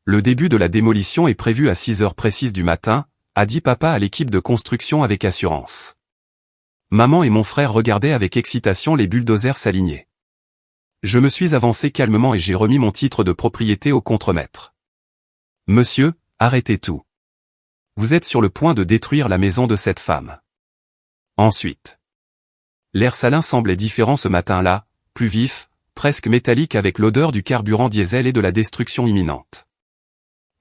Le début de la démolition est prévu à 6 heures précises du matin, a dit papa à l'équipe de construction avec assurance. Maman et mon frère regardaient avec excitation les bulldozers s'aligner. Je me suis avancé calmement et j'ai remis mon titre de propriété au contremaître. Monsieur, arrêtez tout. Vous êtes sur le point de détruire la maison de cette femme. Ensuite. L'air salin semblait différent ce matin-là, plus vif, presque métallique avec l'odeur du carburant diesel et de la destruction imminente.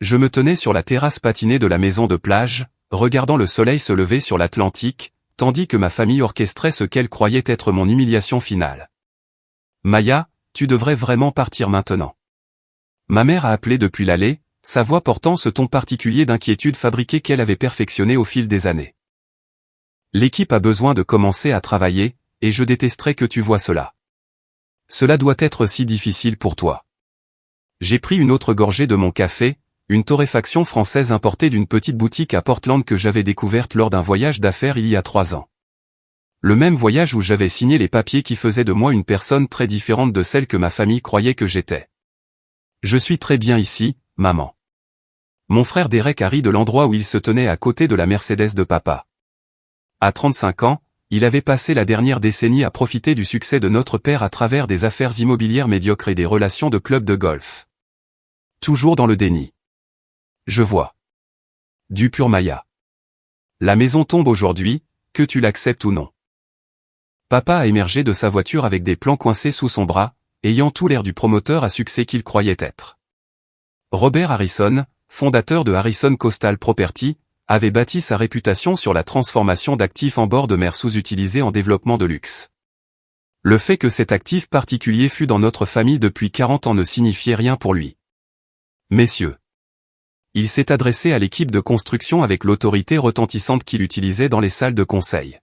Je me tenais sur la terrasse patinée de la maison de plage, regardant le soleil se lever sur l'Atlantique, tandis que ma famille orchestrait ce qu'elle croyait être mon humiliation finale. Maya, tu devrais vraiment partir maintenant. Ma mère a appelé depuis l'allée, sa voix portant ce ton particulier d'inquiétude fabriqué qu'elle avait perfectionné au fil des années. L'équipe a besoin de commencer à travailler, et je détesterais que tu vois cela. Cela doit être si difficile pour toi. J'ai pris une autre gorgée de mon café, une torréfaction française importée d'une petite boutique à Portland que j'avais découverte lors d'un voyage d'affaires il y a 3 ans. Le même voyage où j'avais signé les papiers qui faisaient de moi une personne très différente de celle que ma famille croyait que j'étais. Je suis très bien ici, maman. Mon frère Derek a ri de l'endroit où il se tenait à côté de la Mercedes de papa. À 35 ans, il avait passé la dernière décennie à profiter du succès de notre père à travers des affaires immobilières médiocres et des relations de club de golf. Toujours dans le déni. Je vois. Du pur Maya. La maison tombe aujourd'hui, que tu l'acceptes ou non. Papa a émergé de sa voiture avec des plans coincés sous son bras, ayant tout l'air du promoteur à succès qu'il croyait être. Robert Harrison, fondateur de Harrison Coastal Property, avait bâti sa réputation sur la transformation d'actifs en bord de mer sous-utilisés en développement de luxe. Le fait que cet actif particulier fût dans notre famille depuis 40 ans ne signifiait rien pour lui. Messieurs. Il s'est adressé à l'équipe de construction avec l'autorité retentissante qu'il utilisait dans les salles de conseil.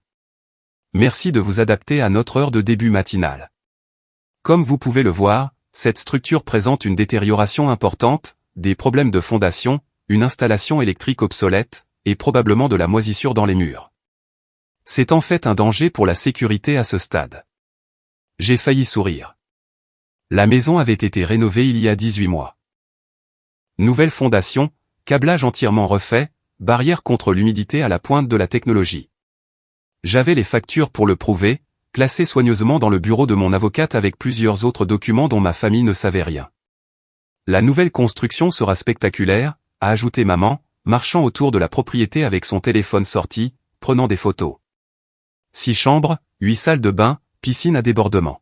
Merci de vous adapter à notre heure de début matinale. Comme vous pouvez le voir, cette structure présente une détérioration importante, des problèmes de fondation, une installation électrique obsolète, et probablement de la moisissure dans les murs. C'est en fait un danger pour la sécurité à ce stade. J'ai failli sourire. La maison avait été rénovée il y a 18 mois. Nouvelle fondation, câblage entièrement refait, barrière contre l'humidité à la pointe de la technologie. J'avais les factures pour le prouver, classées soigneusement dans le bureau de mon avocate avec plusieurs autres documents dont ma famille ne savait rien. La nouvelle construction sera spectaculaire, a ajouté maman, marchant autour de la propriété avec son téléphone sorti, prenant des photos. 6 chambres, 8 salles de bain, piscine à débordement.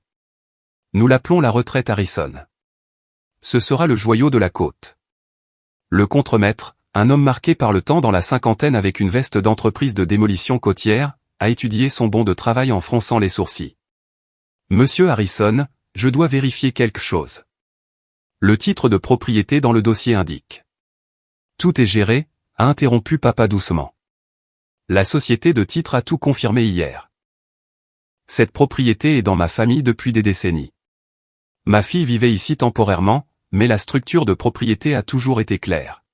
Nous l'appelons la retraite Harrison. Ce sera le joyau de la côte. Le contremaître, un homme marqué par le temps dans la cinquantaine avec une veste d'entreprise de démolition côtière, a étudié son bon de travail en fronçant les sourcils. Monsieur Harrison, je dois vérifier quelque chose. Le titre de propriété dans le dossier indique. Tout est géré, a interrompu papa doucement. La société de titres a tout confirmé hier. Cette propriété est dans ma famille depuis des décennies. Ma fille vivait ici temporairement, mais la structure de propriété a toujours été claire.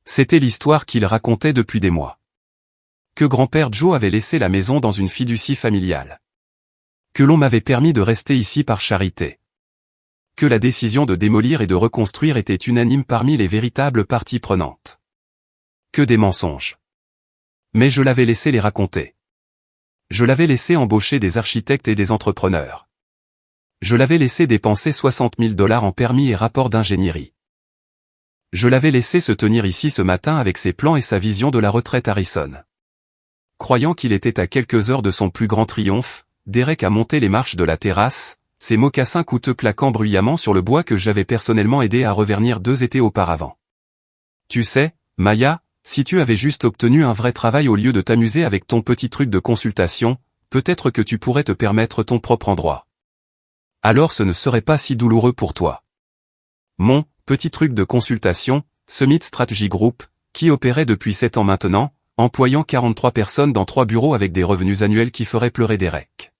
C'était l'histoire qu'il racontait depuis des mois. Que grand-père Joe avait laissé la maison dans une fiducie familiale. Que l'on m'avait permis de rester ici par charité. Que la décision de démolir et de reconstruire était unanime parmi les véritables parties prenantes. Que des mensonges. Mais je l'avais laissé les raconter. Je l'avais laissé embaucher des architectes et des entrepreneurs. Je l'avais laissé dépenser 60 000 $ en permis et rapports d'ingénierie. Je l'avais laissé se tenir ici ce matin avec ses plans et sa vision de la retraite Harrison. Croyant qu'il était à quelques heures de son plus grand triomphe, Derek a monté les marches de la terrasse, ses mocassins coûteux claquant bruyamment sur le bois que j'avais personnellement aidé à revernir 2 étés auparavant. Tu sais, Maya, si tu avais juste obtenu un vrai travail au lieu de t'amuser avec ton petit truc de consultation, peut-être que tu pourrais te permettre ton propre endroit. Alors ce ne serait pas si douloureux pour toi. Mon petit truc de consultation, Summit Strategy Group, qui opérait depuis 7 ans maintenant, employant 43 personnes dans 3 bureaux avec des revenus annuels qui feraient pleurer Derek.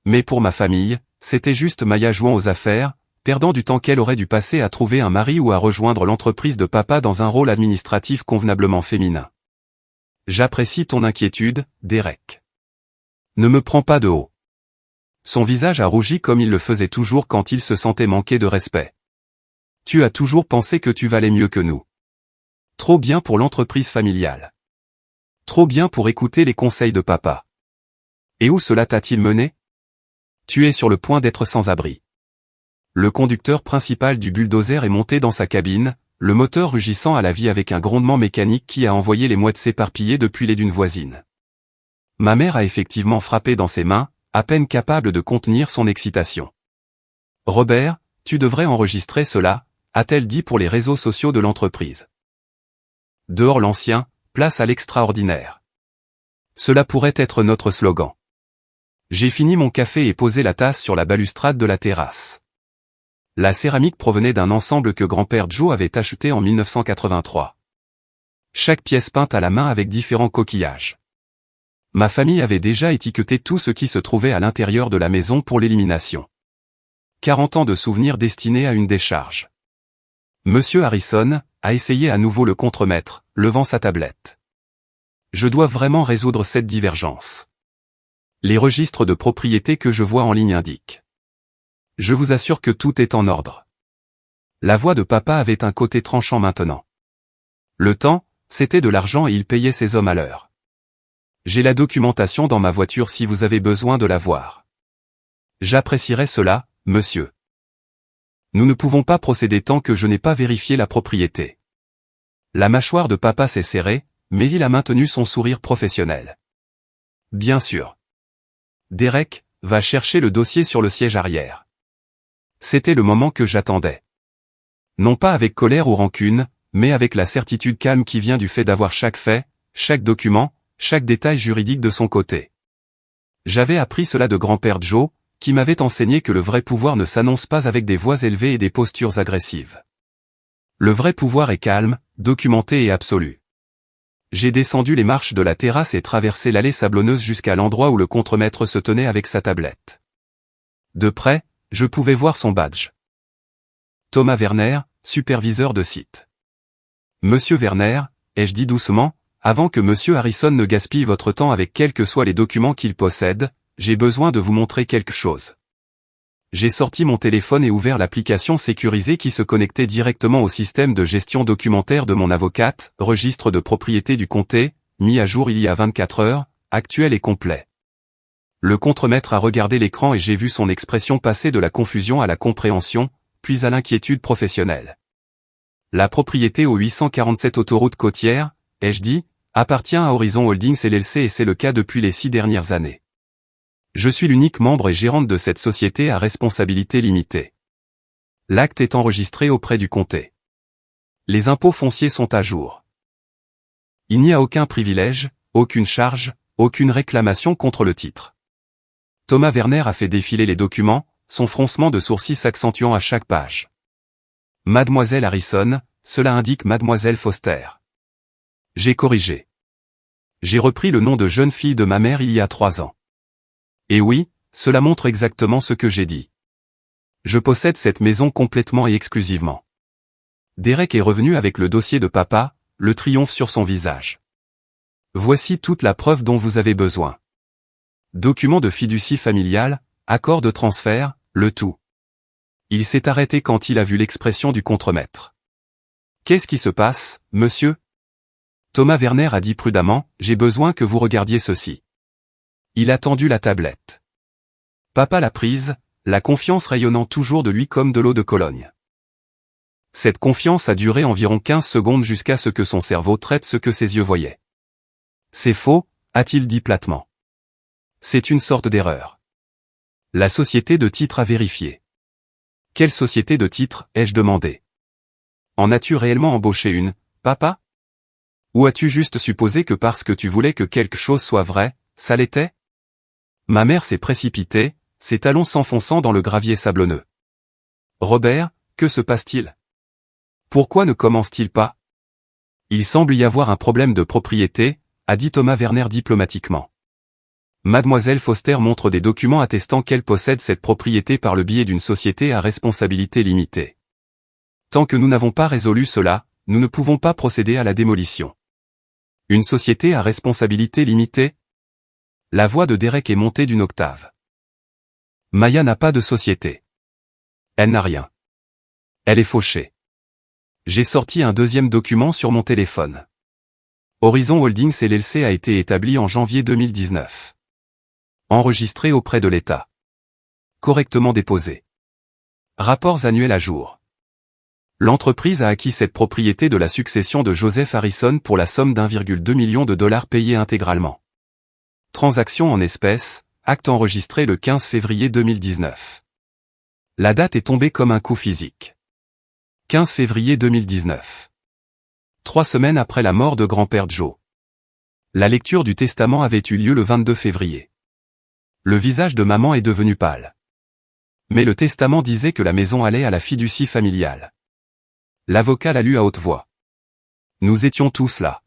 Mais pour ma famille, c'était juste Maya jouant aux affaires, perdant du temps qu'elle aurait dû passer à trouver un mari ou à rejoindre l'entreprise de papa dans un rôle administratif convenablement féminin. J'apprécie ton inquiétude, Derek. Ne me prends pas de haut. Son visage a rougi comme il le faisait toujours quand il se sentait manquer de respect. Tu as toujours pensé que tu valais mieux que nous. Trop bien pour l'entreprise familiale. Trop bien pour écouter les conseils de papa. Et où cela t'a-t-il mené? Tu es sur le point d'être sans abri. Le conducteur principal du bulldozer est monté dans sa cabine, le moteur rugissant à la vie avec un grondement mécanique qui a envoyé les mouettes s'éparpiller depuis les dunes voisines. Ma mère a effectivement frappé dans ses mains, à peine capable de contenir son excitation. Robert, tu devrais enregistrer cela, a-t-elle dit pour les réseaux sociaux de l'entreprise. Dehors l'ancien, place à l'extraordinaire. Cela pourrait être notre slogan. J'ai fini mon café et posé la tasse sur la balustrade de la terrasse. La céramique provenait d'un ensemble que grand-père Joe avait acheté en 1983. Chaque pièce peinte à la main avec différents coquillages. Ma famille avait déjà étiqueté tout ce qui se trouvait à l'intérieur de la maison pour l'élimination. 40 ans de souvenirs destinés à une décharge. Monsieur Harrison a essayé à nouveau le contremaître, levant sa tablette. Je dois vraiment résoudre cette divergence. Les registres de propriété que je vois en ligne indiquent. Je vous assure que tout est en ordre. La voix de papa avait un côté tranchant maintenant. Le temps, c'était de l'argent et il payait ses hommes à l'heure. J'ai la documentation dans ma voiture si vous avez besoin de la voir. J'apprécierais cela, monsieur. Nous ne pouvons pas procéder tant que je n'ai pas vérifié la propriété. La mâchoire de papa s'est serrée, mais il a maintenu son sourire professionnel. Bien sûr. Derek, va chercher le dossier sur le siège arrière. C'était le moment que j'attendais. Non pas avec colère ou rancune, mais avec la certitude calme qui vient du fait d'avoir chaque fait, chaque document, chaque détail juridique de son côté. J'avais appris cela de grand-père Joe, qui m'avait enseigné que le vrai pouvoir ne s'annonce pas avec des voix élevées et des postures agressives. Le vrai pouvoir est calme, documenté et absolu. J'ai descendu les marches de la terrasse et traversé l'allée sablonneuse jusqu'à l'endroit où le contremaître se tenait avec sa tablette. De près, je pouvais voir son badge. Thomas Werner, superviseur de site. Monsieur Werner, ai-je dit doucement, avant que Monsieur Harrison ne gaspille votre temps avec quels que soient les documents qu'il possède, j'ai besoin de vous montrer quelque chose. J'ai sorti mon téléphone et ouvert l'application sécurisée qui se connectait directement au système de gestion documentaire de mon avocate, registre de propriété du comté, mis à jour il y a 24 heures, actuel et complet. Le contremaître a regardé l'écran et j'ai vu son expression passer de la confusion à la compréhension, puis à l'inquiétude professionnelle. La propriété au 847 autoroute côtière, ai-je dit, appartient à Horizon Holdings LLC et c'est le cas depuis les 6 dernières années. Je suis l'unique membre et gérante de cette société à responsabilité limitée. L'acte est enregistré auprès du comté. Les impôts fonciers sont à jour. Il n'y a aucun privilège, aucune charge, aucune réclamation contre le titre. Thomas Werner a fait défiler les documents, son froncement de sourcils s'accentuant à chaque page. Mademoiselle Harrison, cela indique Mademoiselle Foster. J'ai corrigé. J'ai repris le nom de jeune fille de ma mère il y a 3 ans. Et oui, cela montre exactement ce que j'ai dit. Je possède cette maison complètement et exclusivement. Derek est revenu avec le dossier de papa, le triomphe sur son visage. Voici toute la preuve dont vous avez besoin. Document de fiducie familiale, accord de transfert, le tout. Il s'est arrêté quand il a vu l'expression du contremaître. Qu'est-ce qui se passe, monsieur? Thomas Werner a dit prudemment, j'ai besoin que vous regardiez ceci. Il a tendu la tablette. Papa l'a prise, la confiance rayonnant toujours de lui comme de l'eau de Cologne. Cette confiance a duré environ 15 secondes jusqu'à ce que son cerveau traite ce que ses yeux voyaient. C'est faux, a-t-il dit platement. C'est une sorte d'erreur. La société de titres a vérifié. Quelle société de titres, ai-je demandé? En as-tu réellement embauché une, papa? Ou as-tu juste supposé que parce que tu voulais que quelque chose soit vrai, ça l'était? Ma mère s'est précipitée, ses talons s'enfonçant dans le gravier sablonneux. Robert, que se passe-t-il? Pourquoi ne commence-t-il pas? Il semble y avoir un problème de propriété, a dit Thomas Werner diplomatiquement. Mademoiselle Foster montre des documents attestant qu'elle possède cette propriété par le biais d'une société à responsabilité limitée. Tant que nous n'avons pas résolu cela, nous ne pouvons pas procéder à la démolition. Une société à responsabilité limitée? La voix de Derek est montée d'une octave. Maya n'a pas de société. Elle n'a rien. Elle est fauchée. J'ai sorti un deuxième document sur mon téléphone. Horizon Holdings LLC a été établi en janvier 2019. Enregistré auprès de l'État. Correctement déposé. Rapports annuels à jour. L'entreprise a acquis cette propriété de la succession de Joseph Harrison pour la somme d'1,2 million de dollars payés intégralement. Transaction en espèces, acte enregistré le 15 février 2019. La date est tombée comme un coup physique. 15 février 2019. 3 semaines après la mort de grand-père Joe. La lecture du testament avait eu lieu le 22 février. Le visage de maman est devenu pâle. Mais le testament disait que la maison allait à la fiducie familiale. L'avocat l'a lu à haute voix. Nous étions tous là.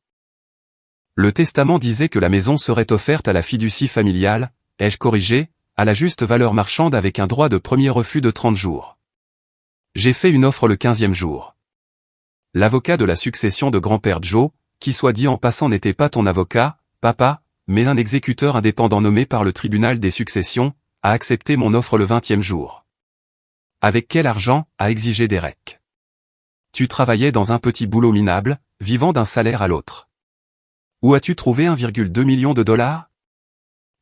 Le testament disait que la maison serait offerte à la fiducie familiale, ai-je corrigé, à la juste valeur marchande avec un droit de premier refus de 30 jours. J'ai fait une offre le 15e jour. L'avocat de la succession de grand-père Joe, qui soit dit en passant n'était pas ton avocat, papa, mais un exécuteur indépendant nommé par le tribunal des successions, a accepté mon offre le 20e jour. Avec quel argent, a exigé Derek. Tu travaillais dans un petit boulot minable, vivant d'un salaire à l'autre. Où as-tu trouvé 1,2 million de dollars?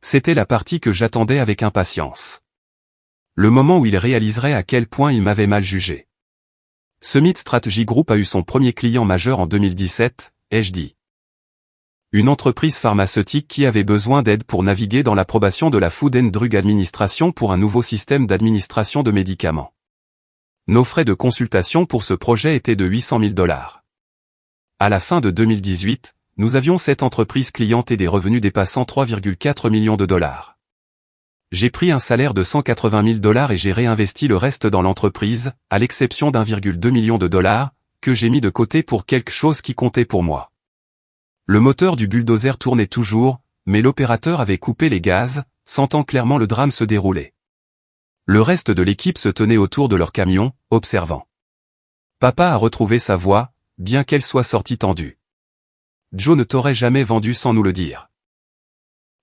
C'était la partie que j'attendais avec impatience. Le moment où il réaliserait à quel point il m'avait mal jugé. Summit Strategy Group a eu son premier client majeur en 2017, ai-je dit. Une entreprise pharmaceutique qui avait besoin d'aide pour naviguer dans l'approbation de la Food and Drug Administration pour un nouveau système d'administration de médicaments. Nos frais de consultation pour ce projet étaient de 800 000 dollars. À la fin de 2018, nous avions cette entreprise cliente et des revenus dépassant 3,4 millions de dollars. J'ai pris un salaire de 180 000 dollars et j'ai réinvesti le reste dans l'entreprise, à l'exception d'1,2 million de dollars, que j'ai mis de côté pour quelque chose qui comptait pour moi. Le moteur du bulldozer tournait toujours, mais l'opérateur avait coupé les gaz, sentant clairement le drame se dérouler. Le reste de l'équipe se tenait autour de leur camion, observant. Papa a retrouvé sa voix, bien qu'elle soit sortie tendue. Joe ne t'aurait jamais vendu sans nous le dire.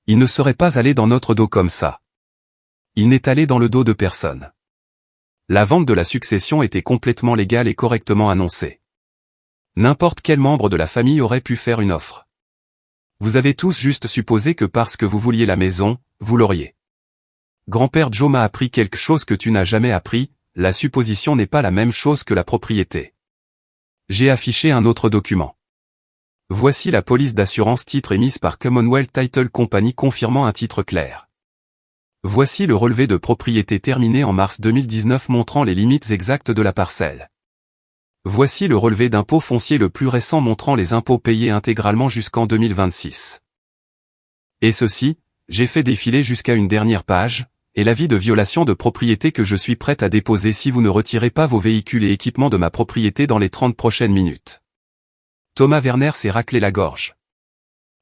Il ne serait pas allé dans notre dos comme ça. Il n'est allé dans le dos de personne. La vente de la succession était complètement légale et correctement annoncée. N'importe quel membre de la famille aurait pu faire une offre. Vous avez tous juste supposé que parce que vous vouliez la maison, vous l'auriez. Grand-père Joe m'a appris quelque chose que tu n'as jamais appris, la supposition n'est pas la même chose que la propriété. J'ai affiché un autre document. Voici la police d'assurance titre émise par Commonwealth Title Company confirmant un titre clair. Voici le relevé de propriété terminé en mars 2019 montrant les limites exactes de la parcelle. Voici le relevé d'impôt foncier le plus récent montrant les impôts payés intégralement jusqu'en 2026. Et ceci, j'ai fait défiler jusqu'à une dernière page, et l'avis de violation de propriété que je suis prête à déposer si vous ne retirez pas vos véhicules et équipements de ma propriété dans les 30 prochaines minutes. Thomas Werner s'est raclé la gorge.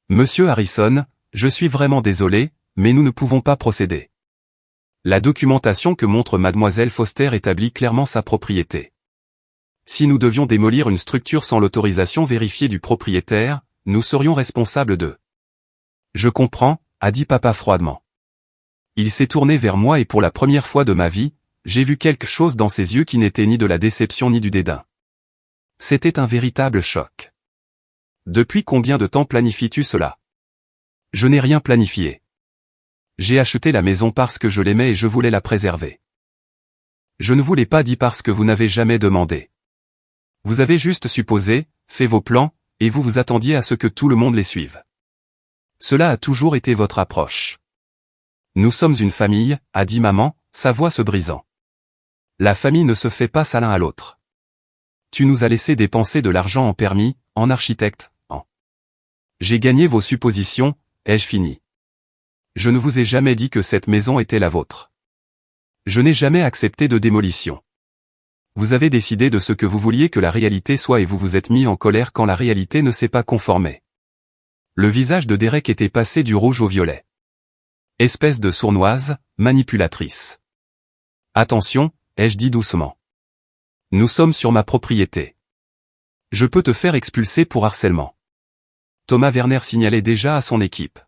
Monsieur Harrison, je suis vraiment désolé, mais nous ne pouvons pas procéder. La documentation que montre Mademoiselle Foster établit clairement sa propriété. Si nous devions démolir une structure sans l'autorisation vérifiée du propriétaire, nous serions responsables de. Je comprends, a dit papa froidement. Il s'est tourné vers moi et pour la première fois de ma vie, j'ai vu quelque chose dans ses yeux qui n'était ni de la déception ni du dédain. C'était un véritable choc. Depuis combien de temps planifies-tu cela? Je n'ai rien planifié. J'ai acheté la maison parce que je l'aimais et je voulais la préserver. Je ne vous l'ai pas dit parce que vous n'avez jamais demandé. Vous avez juste supposé, fait vos plans, et vous vous attendiez à ce que tout le monde les suive. Cela a toujours été votre approche. Nous sommes une famille, a dit maman, sa voix se brisant. La famille ne se fait pas ça l'un à l'autre. Tu nous as laissé dépenser de l'argent en permis, en architecte, en. J'ai gagné vos suppositions, ai-je fini. Je ne vous ai jamais dit que cette maison était la vôtre. Je n'ai jamais accepté de démolition. Vous avez décidé de ce que vous vouliez que la réalité soit et vous vous êtes mis en colère quand la réalité ne s'est pas conformée. Le visage de Derek était passé du rouge au violet. Espèce de sournoise, manipulatrice. Attention, ai-je dit doucement. Nous sommes sur ma propriété. Je peux te faire expulser pour harcèlement. Thomas Werner signalait déjà à son équipe.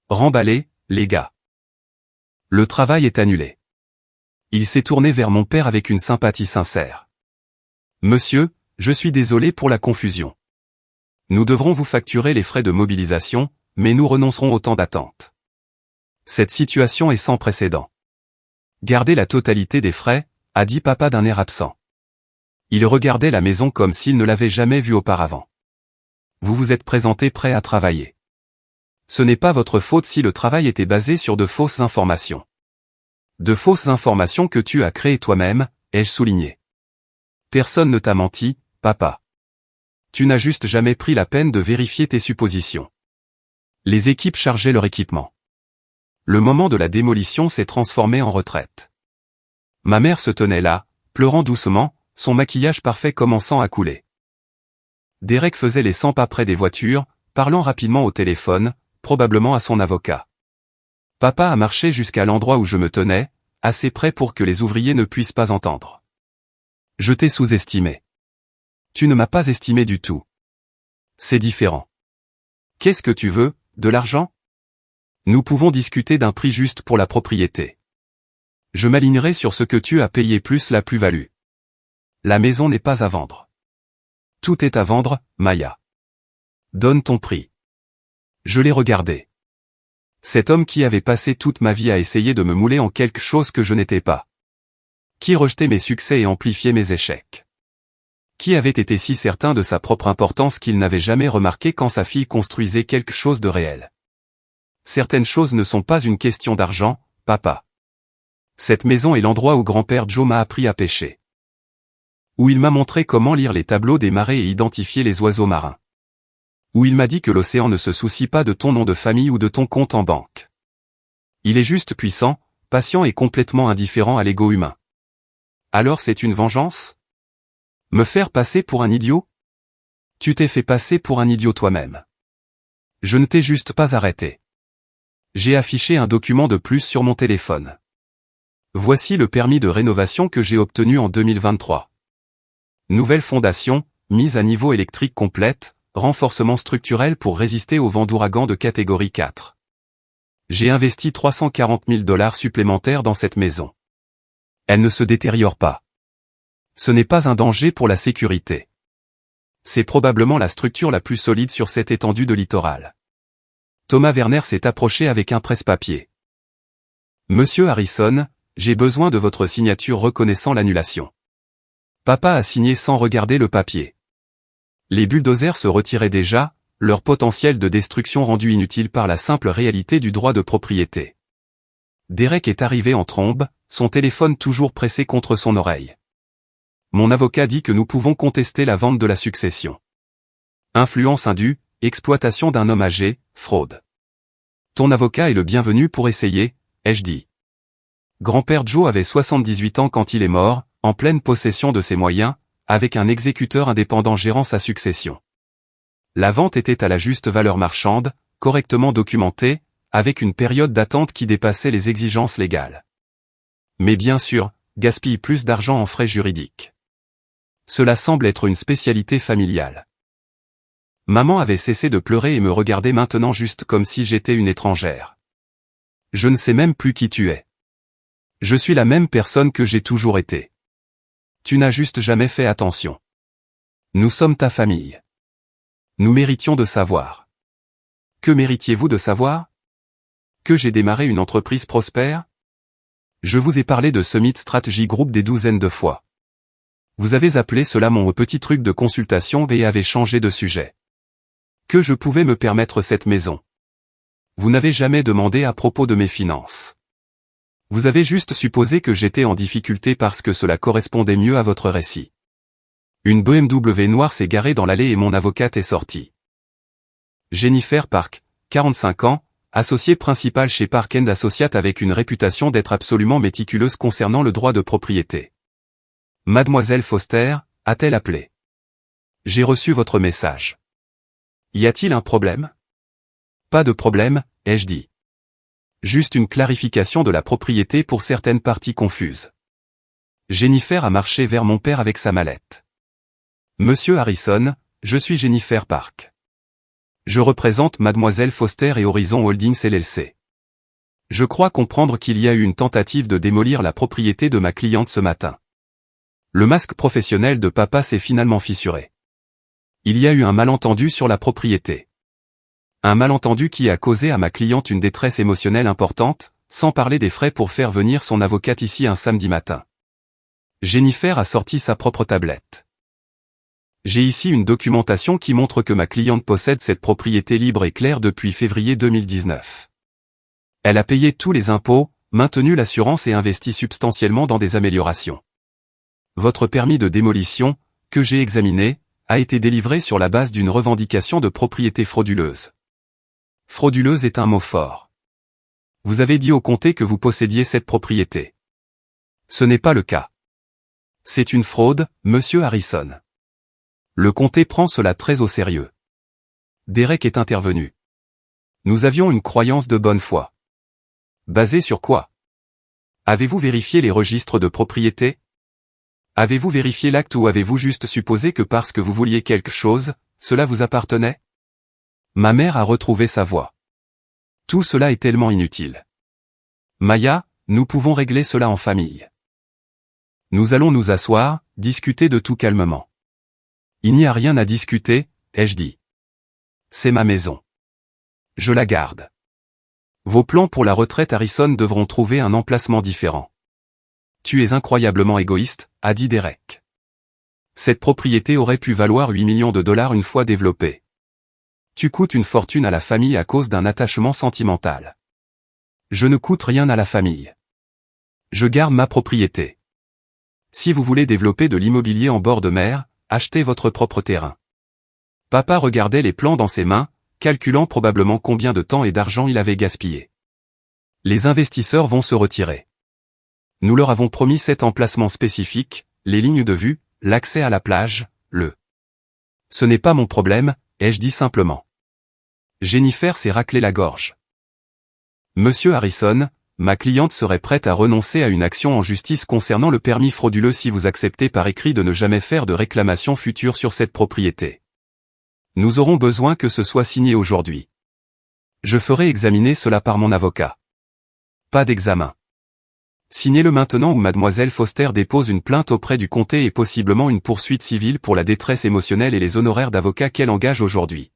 Remballez, les gars. Le travail est annulé. Il s'est tourné vers mon père avec une sympathie sincère. Monsieur, Je suis désolé pour la confusion. Nous devrons vous facturer les frais de mobilisation, mais nous renoncerons au temps d'attente. Cette situation est sans précédent. Gardez la totalité des frais, a dit papa d'un air absent. Il regardait la maison comme s'il ne l'avait jamais vue auparavant. Vous vous êtes présenté prêt à travailler. Ce n'est pas votre faute si le travail était basé sur de fausses informations. De fausses informations que tu as créées toi-même, ai-je souligné. Personne ne t'a menti, papa. Tu n'as juste jamais pris la peine de vérifier tes suppositions. Les équipes chargeaient leur équipement. Le moment de la démolition s'est transformé en retraite. Ma mère se tenait là, pleurant doucement, son maquillage parfait commençant à couler. Derek faisait les 100 pas près des voitures, parlant rapidement au téléphone, probablement à son avocat. Papa a marché jusqu'à l'endroit où je me tenais, assez près pour que les ouvriers ne puissent pas entendre. Je t'ai sous-estimé. Tu ne m'as pas estimé du tout. C'est différent. Qu'est-ce que tu veux, de l'argent? Nous pouvons discuter d'un prix juste pour la propriété. Je m'alignerai sur ce que tu as payé plus la plus-value. La maison n'est pas à vendre. Tout est à vendre, Maya. Donne ton prix. Je l'ai regardé. Cet homme qui avait passé toute ma vie à essayer de me mouler en quelque chose que je n'étais pas. Qui rejetait mes succès et amplifiait mes échecs. Qui avait été si certain de sa propre importance qu'il n'avait jamais remarqué quand sa fille construisait quelque chose de réel. Certaines choses ne sont pas une question d'argent, papa. Cette maison est l'endroit où grand-père Joe m'a appris à pêcher. Où il m'a montré comment lire les tableaux des marées et identifier les oiseaux marins. Où il m'a dit que l'océan ne se soucie pas de ton nom de famille ou de ton compte en banque. Il est juste puissant, patient et complètement indifférent à l'ego humain. Alors c'est une vengeance? Me faire passer pour un idiot? Tu t'es fait passer pour un idiot toi-même. Je ne t'ai juste pas arrêté. J'ai affiché un document de plus sur mon téléphone. Voici le permis de rénovation que j'ai obtenu en 2023. Nouvelle fondation, mise à niveau électrique complète, renforcement structurel pour résister aux vents d'ouragan de catégorie 4. J'ai investi 340 000 $ supplémentaires dans cette maison. Elle ne se détériore pas. Ce n'est pas un danger pour la sécurité. C'est probablement la structure la plus solide sur cette étendue de littoral. Thomas Werner s'est approché avec un presse-papier. Monsieur Harrison, j'ai besoin de votre signature reconnaissant l'annulation. Papa a signé sans regarder le papier. Les bulldozers se retiraient déjà, leur potentiel de destruction rendu inutile par la simple réalité du droit de propriété. Derek est arrivé en trombe, son téléphone toujours pressé contre son oreille. Mon avocat dit que nous pouvons contester la vente de la succession. Influence indue, exploitation d'un homme âgé, fraude. Ton avocat est le bienvenu pour essayer, ai-je dit. Grand-père Joe avait 78 ans quand il est mort, en pleine possession de ses moyens, avec un exécuteur indépendant gérant sa succession. La vente était à la juste valeur marchande, correctement documentée, avec une période d'attente qui dépassait les exigences légales. Mais bien sûr, gaspille plus d'argent en frais juridiques. Cela semble être une spécialité familiale. Maman avait cessé de pleurer et me regardait maintenant juste comme si j'étais une étrangère. Je ne sais même plus qui tu es. Je suis la même personne que j'ai toujours été. Tu n'as juste jamais fait attention. Nous sommes ta famille. Nous méritions de savoir. Que méritiez-vous de savoir? Que j'ai démarré une entreprise prospère? Je vous ai parlé de Summit Strategy Group des douzaines de fois. Vous avez appelé cela mon petit truc de consultation et avez changé de sujet. Que je pouvais me permettre cette maison. Vous n'avez jamais demandé à propos de mes finances. Vous avez juste supposé que j'étais en difficulté parce que cela correspondait mieux à votre récit. Une BMW noire s'est garée dans l'allée et mon avocate est sortie. Jennifer Park, 45 ans, associée principale chez Park & Associates avec une réputation d'être absolument méticuleuse concernant le droit de propriété. Mademoiselle Foster, a-t-elle appelé? J'ai reçu votre message. Y a-t-il un problème? Pas de problème, ai-je dit. Juste une clarification de la propriété pour certaines parties confuses. Jennifer a marché vers mon père avec sa mallette. Monsieur Harrison, je suis Jennifer Park. Je représente Mademoiselle Foster et Horizon Holdings LLC. Je crois comprendre qu'il y a eu une tentative de démolir la propriété de ma cliente ce matin. Le masque professionnel de papa s'est finalement fissuré. Il y a eu un malentendu sur la propriété. Un malentendu qui a causé à ma cliente une détresse émotionnelle importante, sans parler des frais pour faire venir son avocate ici un samedi matin. Jennifer a sorti sa propre tablette. J'ai ici une documentation qui montre que ma cliente possède cette propriété libre et claire depuis février 2019. Elle a payé tous les impôts, maintenu l'assurance et investi substantiellement dans des améliorations. Votre permis de démolition, que j'ai examiné, a été délivré sur la base d'une revendication de propriété frauduleuse. Frauduleuse est un mot fort. Vous avez dit au comté que vous possédiez cette propriété. Ce n'est pas le cas. C'est une fraude, monsieur Harrison. Le comté prend cela très au sérieux. Derek est intervenu. Nous avions une croyance de bonne foi. Basée sur quoi? Avez-vous vérifié les registres de propriété? Avez-vous vérifié l'acte ou avez-vous juste supposé que parce que vous vouliez quelque chose, cela vous appartenait? Ma mère a retrouvé sa voix. Tout cela est tellement inutile. Maya, nous pouvons régler cela en famille. Nous allons nous asseoir, discuter de tout calmement. Il n'y a rien à discuter, ai-je dit. C'est ma maison. Je la garde. Vos plans pour la retraite Harrison devront trouver un emplacement différent. Tu es incroyablement égoïste, a dit Derek. Cette propriété aurait pu valoir 8 millions de dollars une fois développée. Tu coûtes une fortune à la famille à cause d'un attachement sentimental. Je ne coûte rien à la famille. Je garde ma propriété. Si vous voulez développer de l'immobilier en bord de mer, achetez votre propre terrain. Papa regardait les plans dans ses mains, calculant probablement combien de temps et d'argent il avait gaspillé. Les investisseurs vont se retirer. Nous leur avons promis 7 emplacements spécifiques, les lignes de vue, l'accès à la plage, Ce n'est pas mon problème, ai-je dit simplement. Jennifer s'est raclé la gorge. Monsieur Harrison, ma cliente serait prête à renoncer à une action en justice concernant le permis frauduleux si vous acceptez par écrit de ne jamais faire de réclamation future sur cette propriété. Nous aurons besoin que ce soit signé aujourd'hui. Je ferai examiner cela par mon avocat. Pas d'examen. Signez-le maintenant ou mademoiselle Foster dépose une plainte auprès du comté et possiblement une poursuite civile pour la détresse émotionnelle et les honoraires d'avocat qu'elle engage aujourd'hui.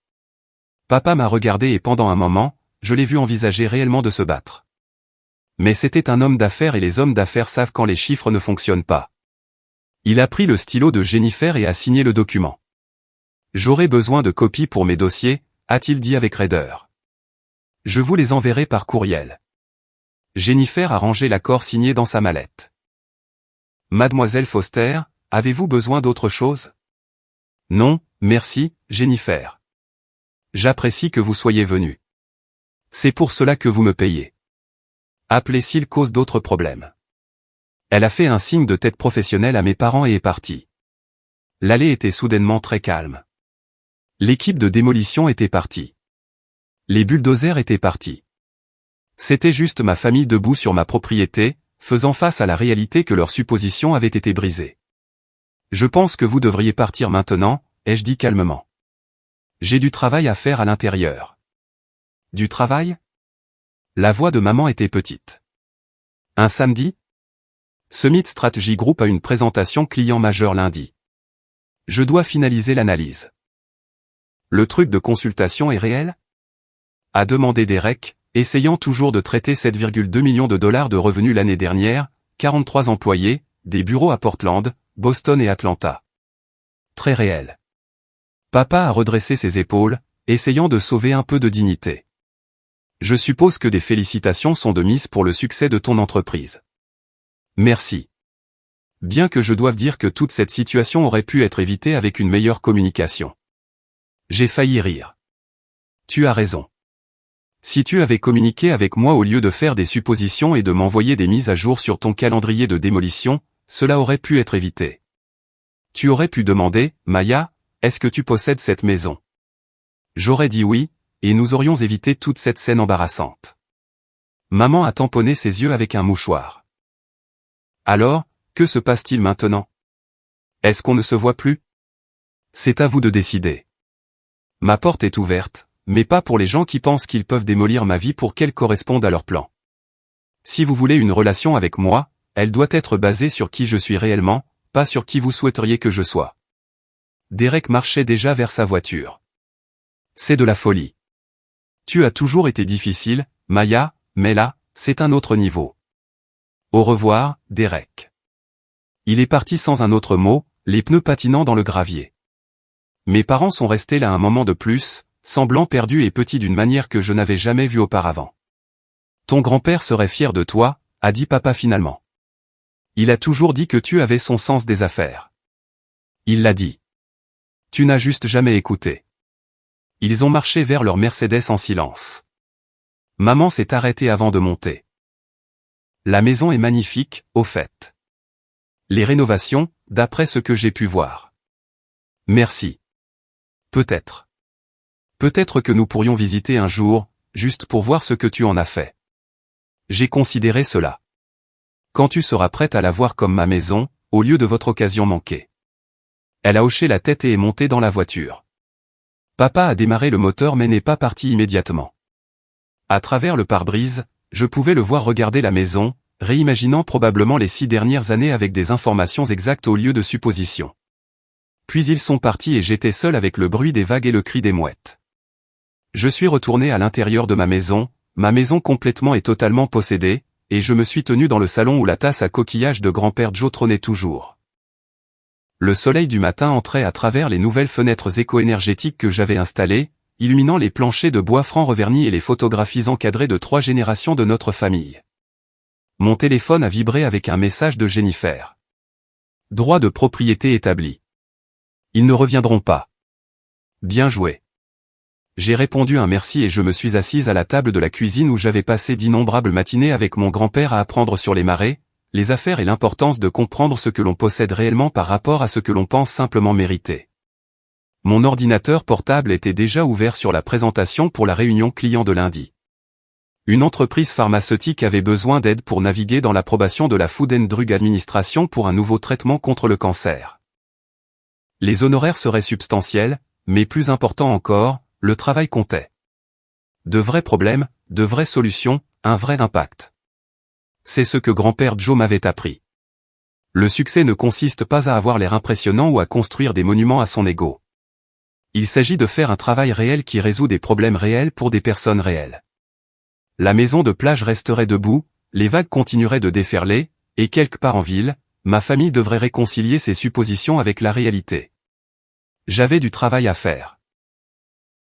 Papa m'a regardé et pendant un moment, je l'ai vu envisager réellement de se battre. Mais c'était un homme d'affaires et les hommes d'affaires savent quand les chiffres ne fonctionnent pas. Il a pris le stylo de Jennifer et a signé le document. J'aurai besoin de copies pour mes dossiers, a-t-il dit avec raideur. Je vous les enverrai par courriel. Jennifer a rangé l'accord signé dans sa mallette. Mademoiselle Foster, avez-vous besoin d'autre chose? Non, merci, Jennifer. J'apprécie que vous soyez venue. C'est pour cela que vous me payez. Appelez s'il cause d'autres problèmes. Elle a fait un signe de tête professionnel à mes parents et est partie. L'allée était soudainement très calme. L'équipe de démolition était partie. Les bulldozers étaient partis. C'était juste ma famille debout sur ma propriété, faisant face à la réalité que leurs suppositions avaient été brisées. Je pense que vous devriez partir maintenant, ai-je dit calmement. J'ai du travail à faire à l'intérieur. Du travail? La voix de maman était petite. Un samedi? Summit Strategy Group a une présentation client majeure lundi. Je dois finaliser l'analyse. Le truc de consultation est réel? A demandé Derek, essayant toujours de traiter 7,2 millions de dollars de revenus l'année dernière, 43 employés, des bureaux à Portland, Boston et Atlanta. Très réel. Papa a redressé ses épaules, essayant de sauver un peu de dignité. Je suppose que des félicitations sont de mise pour le succès de ton entreprise. Merci. Bien que je doive dire que toute cette situation aurait pu être évitée avec une meilleure communication. J'ai failli rire. Tu as raison. Si tu avais communiqué avec moi au lieu de faire des suppositions et de m'envoyer des mises à jour sur ton calendrier de démolition, cela aurait pu être évité. Tu aurais pu demander, Maya, est-ce que tu possèdes cette maison? J'aurais dit oui, et nous aurions évité toute cette scène embarrassante. Maman a tamponné ses yeux avec un mouchoir. Alors, que se passe-t-il maintenant? Est-ce qu'on ne se voit plus? C'est à vous de décider. Ma porte est ouverte, mais pas pour les gens qui pensent qu'ils peuvent démolir ma vie pour qu'elle corresponde à leur plan. Si vous voulez une relation avec moi, elle doit être basée sur qui je suis réellement, pas sur qui vous souhaiteriez que je sois. Derek marchait déjà vers sa voiture. C'est de la folie. Tu as toujours été difficile, Maya, mais là, c'est un autre niveau. Au revoir, Derek. Il est parti sans un autre mot, les pneus patinant dans le gravier. Mes parents sont restés là un moment de plus, semblant perdus et petits d'une manière que je n'avais jamais vue auparavant. Ton grand-père serait fier de toi, a dit papa finalement. Il a toujours dit que tu avais son sens des affaires. Il l'a dit. Tu n'as juste jamais écouté. Ils ont marché vers leur Mercedes en silence. Maman s'est arrêtée avant de monter. La maison est magnifique, au fait. Les rénovations, d'après ce que j'ai pu voir. Merci. Peut-être. Peut-être que nous pourrions visiter un jour, juste pour voir ce que tu en as fait. J'ai considéré cela. Quand tu seras prête à la voir comme ma maison, au lieu de votre occasion manquée. Elle a hoché la tête et est montée dans la voiture. Papa a démarré le moteur mais n'est pas parti immédiatement. À travers le pare-brise, je pouvais le voir regarder la maison, réimaginant probablement les 6 dernières années avec des informations exactes au lieu de suppositions. Puis ils sont partis et j'étais seul avec le bruit des vagues et le cri des mouettes. Je suis retourné à l'intérieur de ma maison complètement et totalement possédée, et je me suis tenu dans le salon où la tasse à coquillage de grand-père Joe trônait toujours. Le soleil du matin entrait à travers les nouvelles fenêtres éco-énergétiques que j'avais installées, illuminant les planchers de bois franc revernis et les photographies encadrées de 3 générations de notre famille. Mon téléphone a vibré avec un message de Jennifer. Droit de propriété établi. Ils ne reviendront pas. Bien joué. J'ai répondu un merci et je me suis assise à la table de la cuisine où j'avais passé d'innombrables matinées avec mon grand-père à apprendre sur les marées, les affaires et l'importance de comprendre ce que l'on possède réellement par rapport à ce que l'on pense simplement mériter. Mon ordinateur portable était déjà ouvert sur la présentation pour la réunion client de lundi. Une entreprise pharmaceutique avait besoin d'aide pour naviguer dans l'approbation de la Food and Drug Administration pour un nouveau traitement contre le cancer. Les honoraires seraient substantiels, mais plus important encore, le travail comptait. De vrais problèmes, de vraies solutions, un vrai impact. C'est ce que grand-père Joe m'avait appris. Le succès ne consiste pas à avoir l'air impressionnant ou à construire des monuments à son ego. Il s'agit de faire un travail réel qui résout des problèmes réels pour des personnes réelles. La maison de plage resterait debout, les vagues continueraient de déferler, et quelque part en ville, ma famille devrait réconcilier ses suppositions avec la réalité. J'avais du travail à faire.